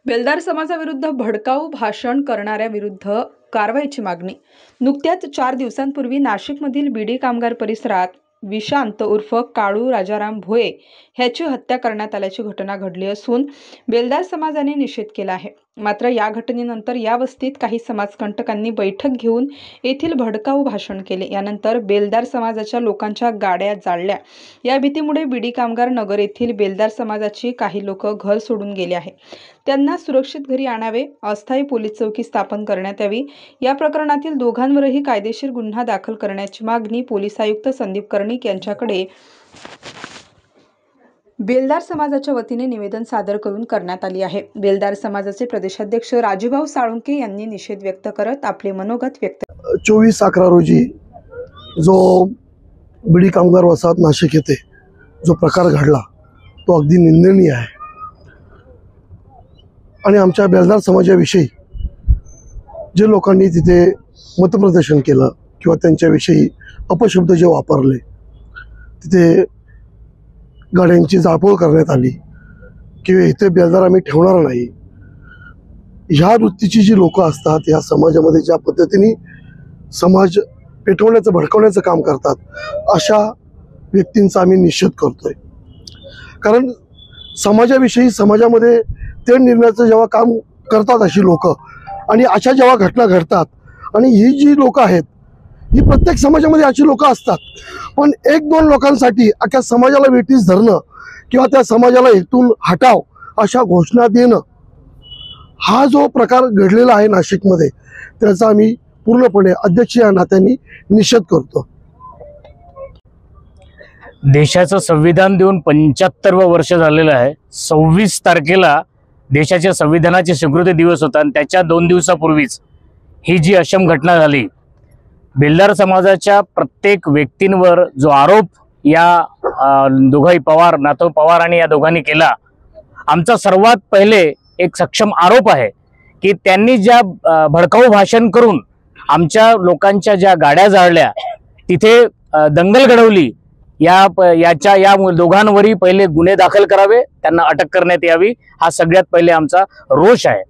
बेलदार समाजाविरुद्ध भडकाऊ भाषण करणाऱ्याविरुद्ध कारवाईची मागणी। नुकत्याच 4 दिवसांपूर्वी नाशिकमधील बीडी कामगार परिसरात विशांत उर्फ काळू राजाराम भोये ह्याची हत्या करण्यात आल्याची घटना घडली असून बेलदार समाजाने निषेध केला आहे। मात्र या घटनेनंतर या वस्तीत काही समाजकंटकांनी बैठक घेऊन येथील भडकाऊ भाषण केले। यानंतर बेलदार समाजाच्या लोकांच्या गाड्या जाळल्या। या भीतीमुळे बीडी कामगार नगर येथील बेलदार समाजाची काही लोक घर सोडून गेले आहे। त्यांना सुरक्षित घरी आणावे, अस्थायी पोलीस चौकी स्थापन करण्यात यावी। या प्रकरणातील दोघांवरही कायदेशीर गुन्हा दाखल करण्याची मागणी पोलीस आयुक्त संदीप कर्णिक यांच्याकडे बेलदार समाजाच्या वतीने निवेदन सादर करून करण्यात आली आहे। बेलदार समाजाचे प्रदेशाध्यक्ष राजूभाऊ साळुंके यांनी निषेध व्यक्त करत आपले मनोगत व्यक्त 24/11 रोजी जो बीडी कामगार वसाहत नाशिक येथे जो प्रकार घडला तो अगदी निंदनीय आहे आणि आमच्या बेलदार समाजाविषयी जे लोकांनी तिथे मतप्रदर्शन केलं किंवा त्यांच्याविषयी अपशब्द जे वापरले, तिथे गाड्यांची जाळपोळ करण्यात आली किंवा इथे बेलदार आम्ही ठेवणार नाही, ह्या वृत्तीची जी लोक असतात या समाजामध्ये ज्या पद्धतीने समाज पेटवण्याचं भडकवण्याचं काम करतात, अशा व्यक्तींचा आम्ही निषेध करतोय। कारण समाजाविषयी समाजामध्ये ते निर्णयाचं जेव्हा काम करतात अशी लोक आणि अशा जेव्हा घटना घडतात आणि ही जी लोक आहेत ही प्रत्येक समाजामध्ये अशी लोक असतात, पण 1-2 लोकांसाठी अख्ख्या समाजाला वेठीस धरणं किंवा त्या समाजाला इथून हटाव अशा घोषणा देणं, हा जो प्रकार घडलेला आहे नाशिकमध्ये त्याचा आम्ही पूर्णपणे अध्यक्ष या नात्याने निषेध करतो। देशाचं संविधान देऊन 75 वर्ष झालेलं आहे। 26 तारखेला देशाच्या संविधानाचे स्वीकृती दिवस होता आणि त्याच्या 2 दिवसापूर्वीच ही जी अशम घटना झाली, बेलदार समाजाच्या प्रत्येक व्यक्तींवर जो आरोप या दोघाही पवार नातो पवार आणि या दोघांनी केला, आमचा सर्वात पहिले एक सक्षम आरोप आहे की त्यांनी ज्या भडकाऊ भाषण करून आमच्या लोकांच्या ज्या गाड्या जाळल्या, तिथे दंगल घडवली, या दोघांवरही पहिले गुन्हे दाखल करावे, त्यांना अटक करण्यात यावी, हा सगळ्यात पहिले आमचा रोष आहे।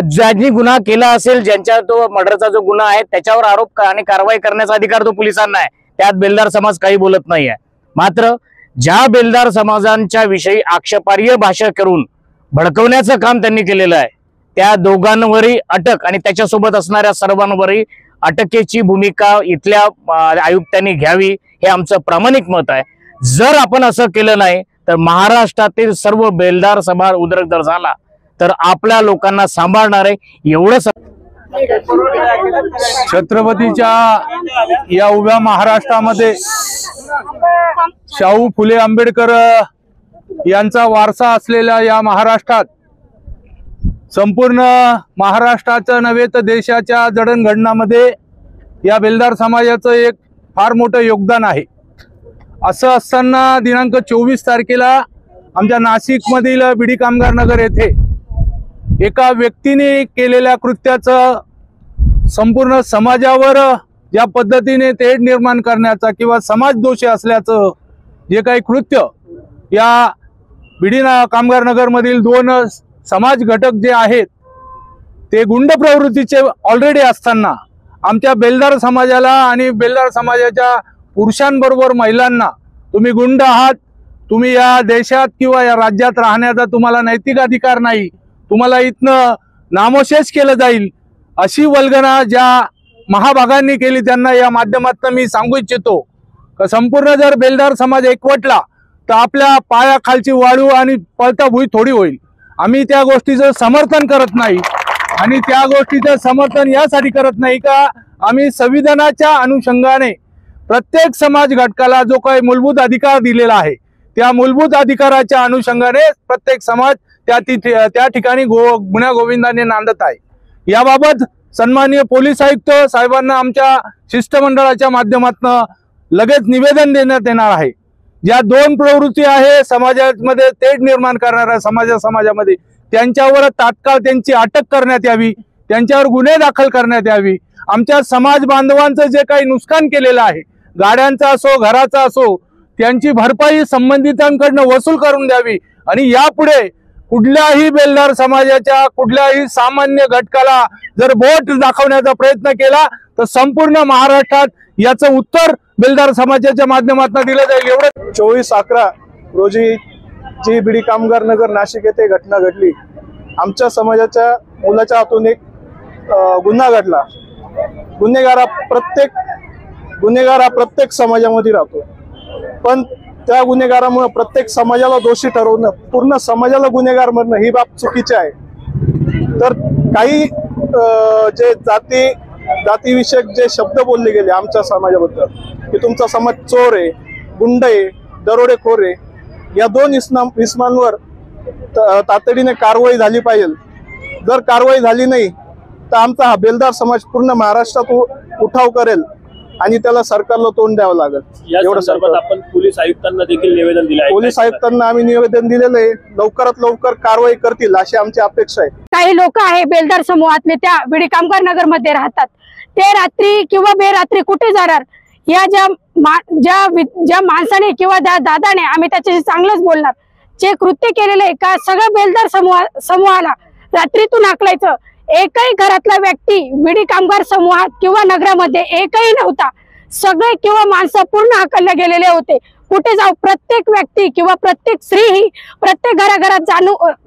ज्यांनी गुन्हा केला असेल, ज्यांच्या तो मर्डरचा जो गुन्हा आहे त्याच्यावर आरोप आणि कारवाई करण्याचा अधिकार तो पोलिसांना आहे, त्यात बेलदार समाज काही बोलत नाही आहे। मात्र ज्या बेलदार समाजांच्या विषयी आक्षेपार्ह भाषा करून भडकवण्याचं काम त्यांनी केलेलं आहे, त्या दोघांवरही अटक आणि त्याच्यासोबत असणाऱ्या सर्वांवरही अटकेची भूमिका इथल्या आयुक्तांनी घ्यावी, हे आमचं प्रामाणिक मत आहे। जर आपण असं केलं नाही तर महाराष्ट्रातील सर्व बेलदार समाज उद्रेक झाला तर आपल्या लोकांना सांभाळणार आहे एवढं। छत्रपतीच्या या उभ्या महाराष्ट्रामध्ये शाहू फुले आंबेडकर यांचा वारसा असलेल्या या महाराष्ट्रात संपूर्ण महाराष्ट्राचं नव्हे तर देशाच्या जडणघडणामध्ये या बेलदार समाजाचं एक फार मोठं योगदान आहे। असं असताना दिनांक 24 तारखेला आमच्या नाशिकमधील बीडी कामगार नगर येथे एका व्यक्तीने केलेल्या कृत्याचं संपूर्ण समाजावर ज्या पद्धतीने तेढ निर्माण करण्याचा किंवा समाज दोषी असल्याचं जे काही कृत्य या बीडी कामगार नगरमधील 2 समाज घटक जे आहेत ते गुंड प्रवृत्तीचे ऑलरेडी असताना आमच्या बेलदार समाजाला आणि बेलदार समाजाच्या पुरुषांबरोबर महिलांना तुम्ही गुंड आहात, तुम्ही या देशात किंवा या राज्यात राहण्याचा तुम्हाला नैतिक अधिकार नाही, तुम्हाला इथनं नामोशेष केलं जाईल, अशी वल्गना ज्या महाभागांनी केली त्यांना या माध्यमातून मी सांगू इच्छितो की संपूर्ण जर बेलदार समाज एकवटला तर आपल्या पायाखालची वाळू आणि पळता भुई थोडी होईल। आम्ही त्या गोष्टीचं समर्थन करत नाही आणि त्या गोष्टीचं समर्थन यासाठी करत नाही का आम्ही संविधानाच्या अनुषंगाने प्रत्येक समाज घटकाला जो काही मूलभूत अधिकार दिलेला आहे त्या मूलभूत अधिकाराच्या अनुषंगाने प्रत्येक समाज त्या ठिकाणी गुन्हा गोविंदाने नांदत आहे। याबाबत सन्माननीय पोलीस आयुक्त साहेबांना आमच्या शिष्टमंडळाच्या माध्यमातून लगेच निवेदन देण्यात येणार आहे। ज्या 2 प्रवृत्ती आहे समाजामध्ये तेढ निर्माण करणाऱ्या समाजामध्ये, त्यांच्यावर तात्काळ त्यांची अटक करण्यात यावी, त्यांच्यावर गुन्हे दाखल करण्यात यावी। आमच्या समाज बांधवांचं जे काही नुकसान केलेलं आहे, गाड्यांचा असो घराचा असो, त्यांची भरपाई संबंधितांकडून वसूल करून द्यावी आणि यापुढे कुठल्याही बेलदार समाजाच्या कुठल्याही सामान्य घटकाला जर बोट दाखवण्याचा प्रयत्न केला तर संपूर्ण महाराष्ट्रात याचं उत्तर बेलदार समाजाच्या माध्यमातून दिलं जाईल। एवढं 24/11 रोजी जी बीडी कामगार नगर नाशिक येथे घटना घडली, आमच्या समाजाच्या मुलाच्या हातून एक गुन्हा घडला। गुन्हेगार हा प्रत्येक समाजामध्ये राहतो, पण त्या गुन्हेगारामुळे प्रत्येक समाजाला दोषी ठरवणं, पूर्ण समाजाला गुन्हेगार म्हणणं ही बाब चुकीची आहे। तर काही जे जातीविषयक जे शब्द बोलले गेले आमच्या समाजाबद्दल की तुमचा समाज चोर आहे, गुंड आहे, दरोडेखोर आहे, या दोन इसमांवर तातडीने कारवाई झाली पाहिजे। जर कारवाई झाली नाही तर आमचा हा बेलदार समाज पूर्ण महाराष्ट्रात उठाव करेल आणि त्याला सरकारला तोंड द्यावं लागेल। एवढं संदर्भात आपण पोलीस आयुक्तांना देखील निवेदन दिले आहे। पोलीस आयुक्तांना आम्ही निवेदन दिलेलं आहे, लवकरात लवकर कारवाई करतील अशी आमची अपेक्षा आहे। काही लोक आहे बेलदार समूहातले त्या बीडी कामगार नगर मध्ये राहतात, ते रात्री किंवा बेरात्री कुठे जाणार? या ज्या माणसाने किंवा त्या दादाने, आम्ही त्याच्याशी चांगलंच बोलणार, जे कृत्य केलेले का सगळं बेलदार समूहाला रात्रीतून हाकलायचं। एकही घरातला व्यक्ती बीडी कामगार समूहात किंवा नगरामध्ये एकही नव्हता, सगळे किंवा माणसं पूर्ण हाकलले गेलेले होते। कुठे जाऊ, प्रत्येक व्यक्ती किंवा प्रत्येक स्त्री ही प्रत्येक घराघरात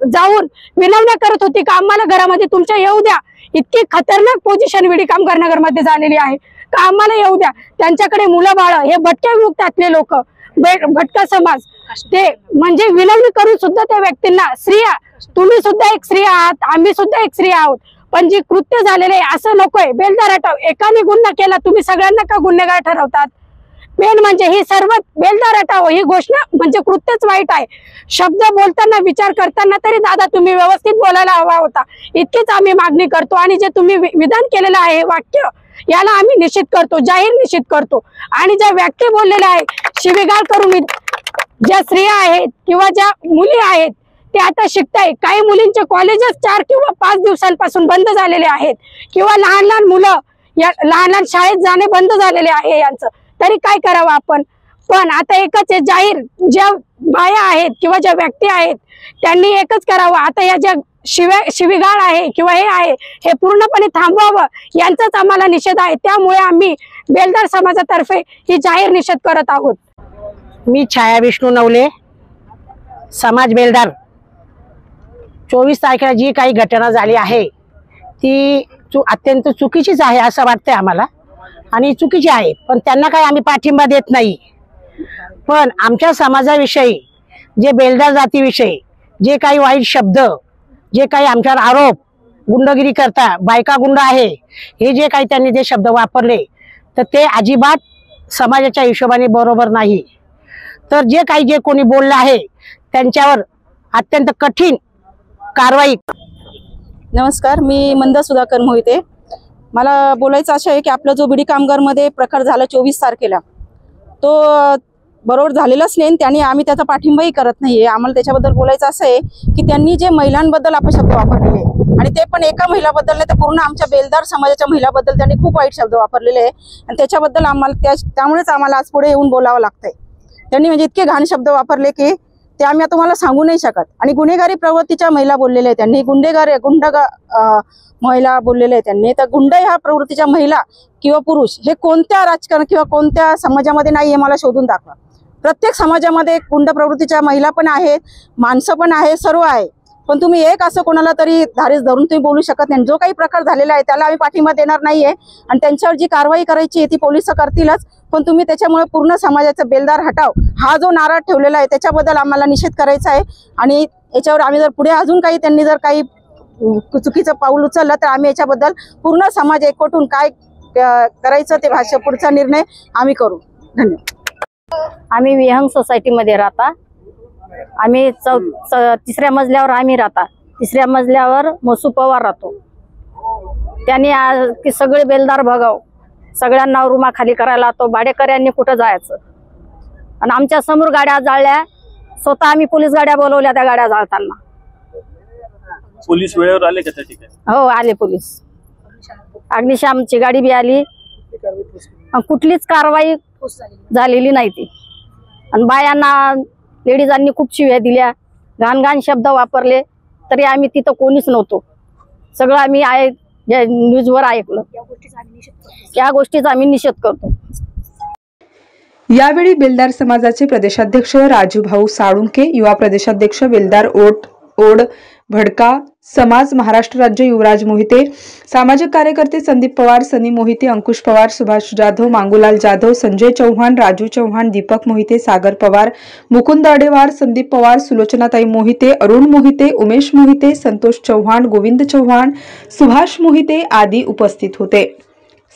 जाऊन विनवण्या करत होती का आम्हाला घरामध्ये तुमच्या येऊ द्या। इतकी खतरनाक पोझिशन बीडी कामगार नगर मध्ये झालेली आहे का आम्हाला येऊ द्या। त्यांच्याकडे मुलं बाळ, हे भटक्या विमुक्तातले लोक, भटका समाज, ते म्हणजे विनवणी करून सुद्धा त्या व्यक्तींना, स्त्रिया, तुम्ही सुद्धा एक स्त्री आहात, आम्ही सुद्धा एक स्त्री आहोत, पण जी कृत्य झालेले असं नकोय। बेलदार हटाव, एकाने गुन्हा केला तुम्ही सगळ्यांना का गुन्हेगार ठरवतात? मेन म्हणजे ही सर्व बेलदार हटाव ही घोषणा म्हणजे कृत्यच वाईट आहे। शब्द बोलताना, विचार करताना तरी दादा तुम्ही व्यवस्थित बोलायला हवा होता, इतकीच आम्ही मागणी करतो। आणि जे तुम्ही विधान केलेलं आहे वाक्य, याला आम्ही निषेध करतो, जाहीर निषेध करतो। आणि ज्या व्यक्ती बोललेल्या आहे शिवीगाळ करून, ज्या स्त्रिया आहेत किंवा ज्या मुली आहेत ते आता शिकताय, काही मुलींचे कॉलेजेस 4 किंवा 5 दिवसांपासून बंद झालेले आहेत, किंवा लहान लहान मुलं लहान शाळेत जाणे बंद झालेले आहे यांचं, तरी काय करावं आपण? पण आता एकच आहे, जाहीर ज्या बाया आहेत किंवा ज्या व्यक्ती आहेत त्यांनी एकच करावं, आता या ज्या शिवीगाळ आहे किंवा हे आहे हे पूर्णपणे थांबवावं, यांचाच आम्हाला निषेध आहे। त्यामुळे आम्ही बेलदार समाजातर्फे ही जाहीर निषेध करत आहोत। मी छाया विष्णू नवले, समाज बेलदार। 24 तारखेला जी काही घटना झाली आहे ती अत्यंत चुकीचीच आहे असं वाटतंय आम्हाला, आणि चुकीची आहे, पण त्यांना काही आम्ही पाठिंबा देत नाही। पण आमच्या समाजाविषयी, जे बेलदार जातीविषयी जे काही वाईट शब्द, जे काही आमच्यावर आरोप, गुंडगिरी करता, बायका गुंड आहे, हे जे काही त्यांनी जे शब्द वापरले तर ते अजिबात समाजाच्या हिशोबाने बरोबर नाही। तर जे कोणी बोललं आहे त्यांच्यावर अत्यंत कठीण कारवाई। नमस्कार, मी मंदा सुधाकर मोहिते। मला बोलायचं असं आहे की आपला जो बीडी कामगारमध्ये प्रकार झाला 24 तारखेला, तो बरोबर झालेलाच नाही, त्यांनी आम्ही त्याचा पाठिंबाही करत नाहीये। आम्हाला त्याच्याबद्दल बोलायचं असं आहे की त्यांनी जे महिलांबद्दल अपशब्द वापरलेले, आणि ते पण एका महिलाबद्दल नाही तर पूर्ण आमच्या बेलदार समाजाच्या महिलाबद्दल त्यांनी खूप वाईट शब्द वापरलेले आहे, आणि त्याच्याबद्दल आम्हाला त्यामुळेच आम्हाला आज पुढे येऊन बोलावं लागतंय। त्यांनी म्हणजे इतके घाण शब्द वापरले की ते आम्ही आता तुम्हाला सांगू नाही शकत। आणि गुन्हेगारी प्रवृत्तीच्या महिला बोललेल्या आहेत त्यांनी, गुंड महिला बोललेल्या आहेत त्यांनी। तर गुंड ह्या प्रवृत्तीच्या महिला किंवा पुरुष हे कोणत्या राजकारण किंवा कोणत्या समाजामध्ये नाही हे मला शोधून दाखवा। प्रत्येक समाजामध्ये गुंड प्रवृत्तीच्या महिला पण आहेत, माणसं पण आहे, सर्व आहे, पण तुम्ही एक असं कोणाला तरी धारेस धरून तुम्ही बोलू शकत नाही। जो काही प्रकार झालेला आहे त्याला आम्ही पाठिंबा देणार नाहीये, आणि त्यांच्यावर जी कारवाई करायची आहे ती पोलिस करतीलच, पण तुम्ही त्याच्यामुळे पूर्ण समाजाचा बेलदार हटाव हा जो नारा ठेवलेला आहे त्याच्याबद्दल आम्हाला निषेध करायचा आहे। आणि याच्यावर आम्ही जर पुढे अजून काही त्यांनी जर काही चुकीचं पाऊल उचललं तर आम्ही याच्याबद्दल पूर्ण समाज एकवटून काय करायचं ते भाषा पुढचा निर्णय आम्ही करू। धन्यवाद। आम्ही विहंग सोसायटीमध्ये राहता, आम्ही 3ऱ्या मजल्यावर आम्ही राहता, 3ऱ्या मजल्यावर मसू पवार राहतो। त्यांनी सगळे बेलदार भगाव, सगळ्यांना रुमा खाली करायला तो भाडेकऱ्यांनी कुठं जायचं, आणि आमच्या समोर गाड्या जाळल्या, स्वतः आम्ही पोलीस गाड्या बोलवल्या त्या गाड्या जाळताना। पोलीस वेळेवर आले का त्या ठिकाणी? हो आले पोलीस, अग्निशामची गाडी बी आली, कुठलीच कारवाई झालेली नाही ती। आणि बायांना, लेडीजांनी खूप शिव्या दिल्या, घाण घाण शब्द वापरले, तरी आम्ही तिथं कोणीच नव्हतो. सगळं आम्ही या न्यूजवर ऐकलं. या गोष्टीचा आम्ही निषेध करतो. यावेळी बेलदार समाजाचे प्रदेशाध्यक्ष राजूभाऊ साळुंके, युवा प्रदेशाध्यक्ष बेलदार ओड भडका समाज महाराष्ट्र राज्य युवराज मोहिते, सामाजिक कार्यकर्ते संदीप पवार, सनी मोहिते, अंकुश पवार, सुभाष जाधव, मांगूलाल जाधव, संजय चौहान, राजू चौहान, दीपक मोहिते, सागर पवार, मुकुंद अडेवार, संदीप पवार, सुलोचनाताई मोहिते, अरुण मोहिते, उमेश मोहिते, संतोष चौहान, गोविंद चौहान, सुभाष मोहिते आदी उपस्थित होते.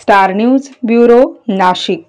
Star news bureau, Nashik.